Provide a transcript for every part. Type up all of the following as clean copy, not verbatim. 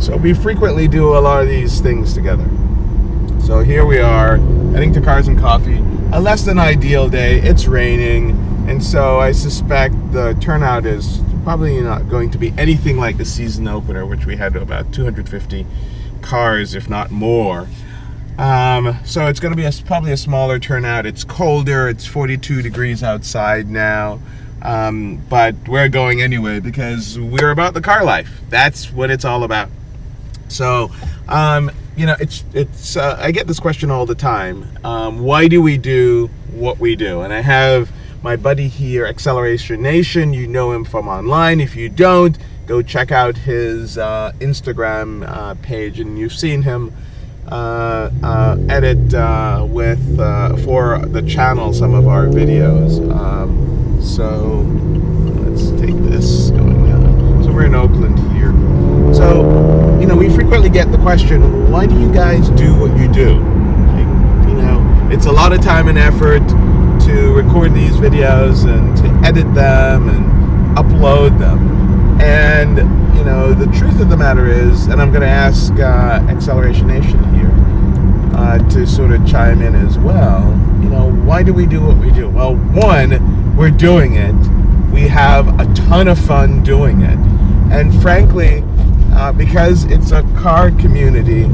So we frequently do a lot of these things together. So here we are, heading to Cars and Coffee. A less than ideal day. It's raining, and so I suspect the turnout is probably not going to be anything like the season opener, which we had about 250 cars, if not more. So it's going to be probably a smaller turnout. It's colder. It's 42 degrees outside now. But we're going anyway because we're about the car life. That's what it's all about. So, it's I get this question all the time. Why do we do what we do? And I have my buddy here, Acceleration Nation. You know him from online. If you don't, go check out his Instagram page, and you've seen him edit for the channel some of our videos. So let's take this going down. So we're in Oakland here. So, we frequently get the question, why do you guys do what you do? It's a lot of time and effort to record these videos and to edit them and upload them. And, the truth of the matter is, and I'm going to ask Acceleration Nation here to sort of chime in as well, why do we do what we do? Well, one, we're doing it. We have a ton of fun doing it. And frankly, because it's a car community,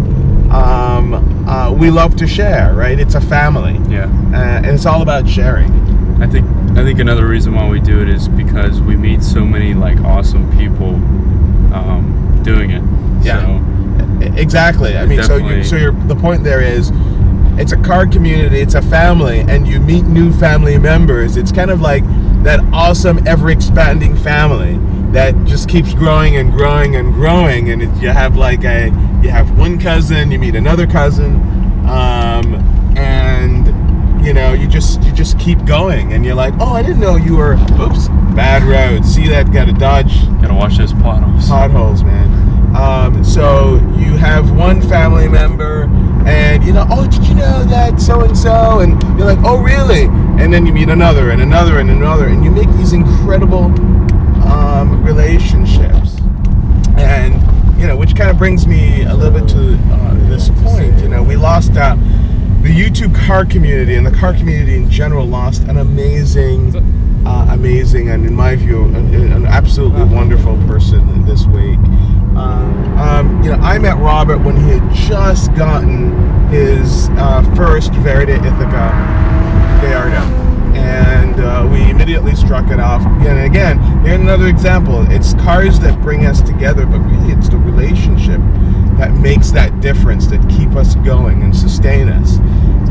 we love to share, right? It's a family. Yeah. And it's all about sharing. I think another reason why we do it is because we meet so many awesome people doing it. Yeah. So exactly. I mean, the point there is, it's a car community, it's a family, and you meet new family members. It's kind of like that awesome, ever-expanding family that just keeps growing and growing and growing. And you have you have one cousin, you meet another cousin, and you just keep going. And you're like, oh, I didn't know you were. Oops, bad road. See that? Got to dodge. Gotta watch those potholes. Potholes, man. So you have one family member, and oh, did you know that so and so? And you're like, oh, really? And then you meet another and another and another, and you make these incredible relationships. And which kind of brings me a little bit to this point. We lost the YouTube car community, and the car community in general lost an amazing, and in my view, an absolutely wonderful person this week. I met Robert when he had just gotten his first Veride Ithaca Gallardo, and we immediately struck it off. And again, here's another example. It's cars that bring us together, but really it's the relationship that makes that difference, that keep us going and sustain us.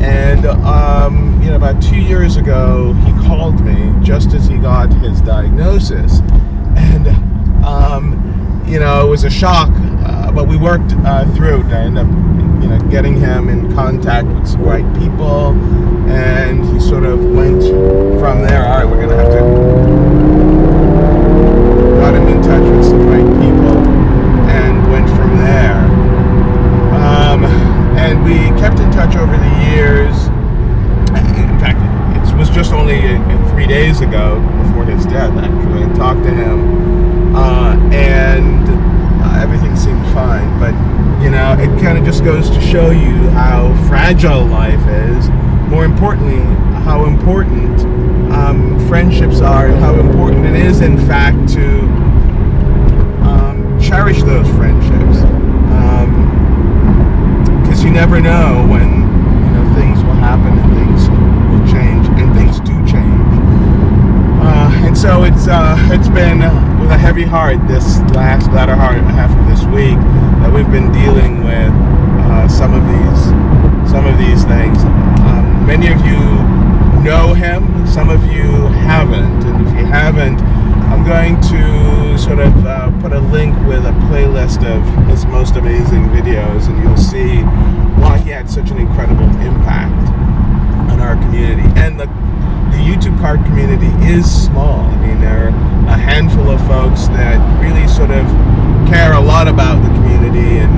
And about 2 years ago, he called me just as he got his diagnosis, and it was a shock, but we worked through it. I ended up getting him in contact with some right people, and he sort of went from there. All right, we're gonna have to got him in touch with some right people, and went from there. And we kept in touch over the years. In fact, it was just only 3 days ago, before his death, actually, I talked to him, and everything seemed fine. But it kind of just goes to show you how fragile life is. More importantly, how important friendships are, and how important it is, in fact, to cherish those friendships. Because you never know when things will happen and things will change, and things do change. And so it's been with a heavy heart this latter half of this week that we've been dealing with some of these things. Many of you know him, some of you haven't, and if you haven't, I'm going to sort of put a link with a playlist of his most amazing videos, and you'll see why he had such an incredible impact on our community. And the YouTube car community is small. I mean, there are a handful of folks that really sort of care a lot about the community and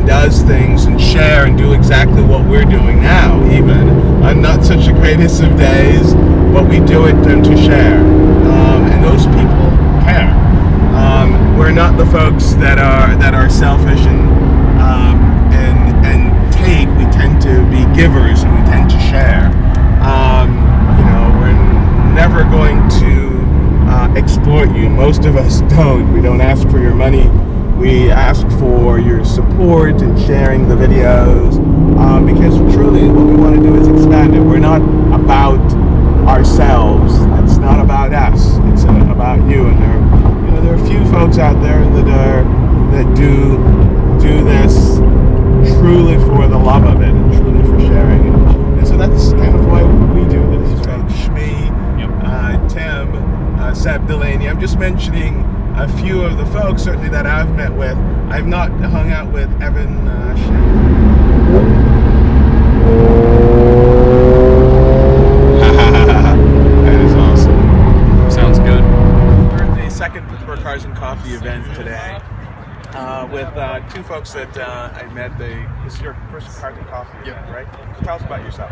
does things and share and do exactly what we're doing now, even on not such the greatest of days, but we do it to share. And those people care. we're not the folks that are selfish and take. We tend to be givers and we tend to share. We're never going to exploit you. Most of us don't. We don't ask for your money. We ask for your support and sharing the videos because truly what we want to do is expand it. We're not about ourselves. It's not about us. It's about you. And there are a few folks out there that do this truly for the love of it and truly for sharing it. And so that's kind of why we do this. Shmi, Tim, Seb Delaney. I'm just mentioning a few of the folks certainly that I've met with. I've not hung out with Evan That is awesome. Sounds good. We're at the second Pittsburgh Cars and Coffee event today with two folks that I met. This is your first Cars and Coffee event, right? So tell us about yourself.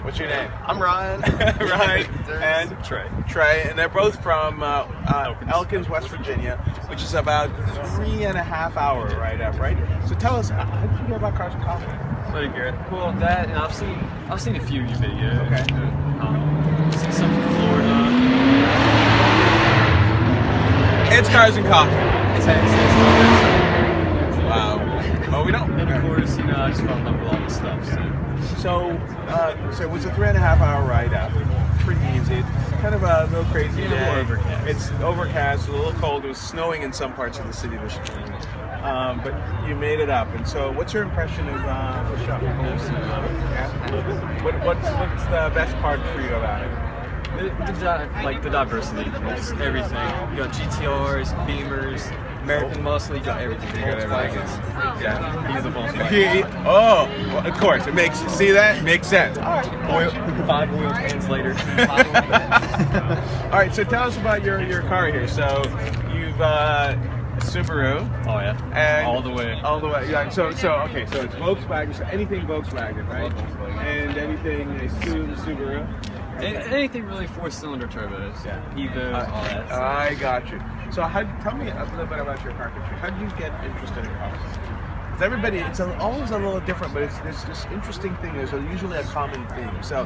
What's your name? I'm Ryan. Ryan and Trey. And they're both from Elkins, West Virginia, which is about 3.5 hour ride up, right? So tell us, how did you hear about Cars and Coffee? Pretty good. Well, that and I've seen a few of your videos. Okay. Seen some from Florida. It's Cars and Coffee. It's Wow. Oh, we don't. and of course, I just fell in love with all this stuff. So it was a 3.5 hour ride up. Pretty easy. It's kind of a little crazy Yeah, day. more overcast. It's overcast, a little cold. It was snowing in some parts of the city this morning. But you made it up. And so, what's your impression of the show? Yeah? What's the best part for you about it? The diversity, just everything. You got GTRs, Beamers, American Muscle. You got everything. You got everything. Yeah, he's a Volkswagen. Well, of course, it makes. See that? Makes sense. All right. 5 wheel pans later. All right. So tell us about your car here. So you've Subaru. Oh yeah. And all the way. All the way. Yeah. So okay. So it's Volkswagen. So anything Volkswagen, right? And anything Subaru. Anything really 4-cylinder turbos. Yeah. Evos, all that. I got you. So tell me a little bit about your car history. How did you get interested in cars? Because everybody, it's always a little different, but there's this interesting thing. There's usually a common theme. So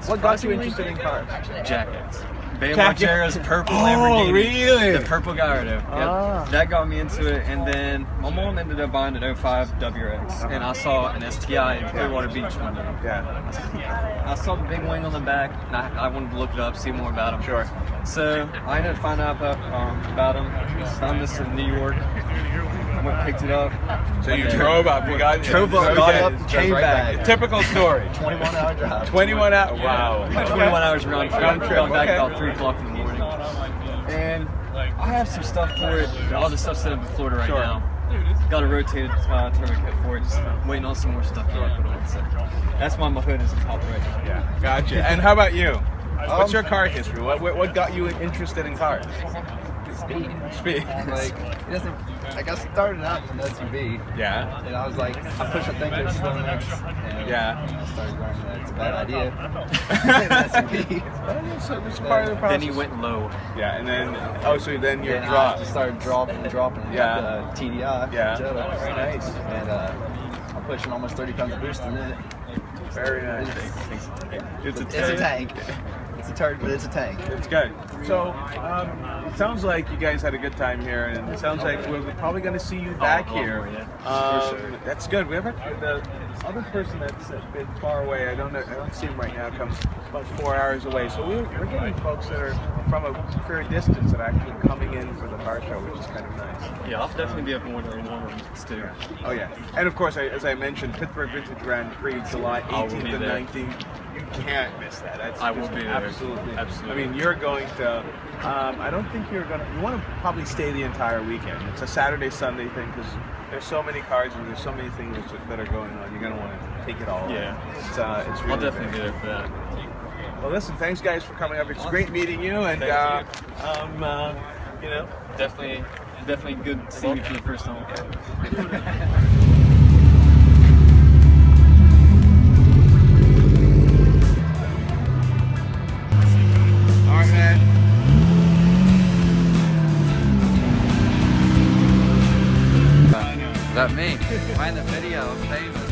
what got you interested in cars? Jackets. Bambargero's purple Lamborghini. Oh, really? The purple Gallardo. Yep. Ah. That got me into it, and then my mom ended up buying an 05 WRX, and I saw an STI in Clearwater Beach one day. Yeah. I saw the big wing on the back, and I wanted to look it up, see more about them. Sure. So I ended up finding out about them. Found this in New York. I went and picked it up. So you drove up, you got Drove up, got up, came back. Typical story. 21-hour drive. 21 hours. Wow. 21 hours round trip. Round trip, Going back okay. about 3 o'clock in the morning. And I have some stuff for it. All the stuff's set up in Florida right Sure. now. Got a rotated turbo kit for it. Just waiting on some more stuff to put on. So that's why my hood is top right now. Yeah. Gotcha. And how about you? What's your car history? What got you interested in cars? Speed. I got started out in an SUV, Yeah. and I was like, I push a thing to slow next, and Yeah. I started learning that it's a bad idea. SUV. So it's part of the process. Then he went low. Yeah, and then so then you're And I dropped. just started dropping, Yeah. the TDI. Yeah. Jetta. Very nice. And I'm pushing almost 30 pounds of boost in it. Very nice. It's a It's a tank. It's a turd, but it's a tank. It's good. So it sounds like you guys had a good time here, and it sounds like we're probably going to see you back here. That's good. We have the other person that's a bit far away. I don't see him right now. Comes about 4 hours away. So we're getting folks that are from a fair distance that are actually coming in for the car show, which is kind of nice. Yeah, I'll definitely be up in one of the ones too. Oh yeah, and of course, as I mentioned, Pittsburgh Vintage Grand Prix, July 18th and 19th. You can't miss that. I will be there. Absolutely. Absolutely. I mean, you're going to. I don't think you're going to. You want to probably stay the entire weekend. It's a Saturday, Sunday thing because there's so many cars and there's so many things that are going on. You're going to want to take it all. Yeah. It's really. I'll definitely be there for that. Well, listen. Thanks, guys, for coming up. It's great meeting you, and Definitely good seeing you for the first time. All right, man. that me? Find the video, famous.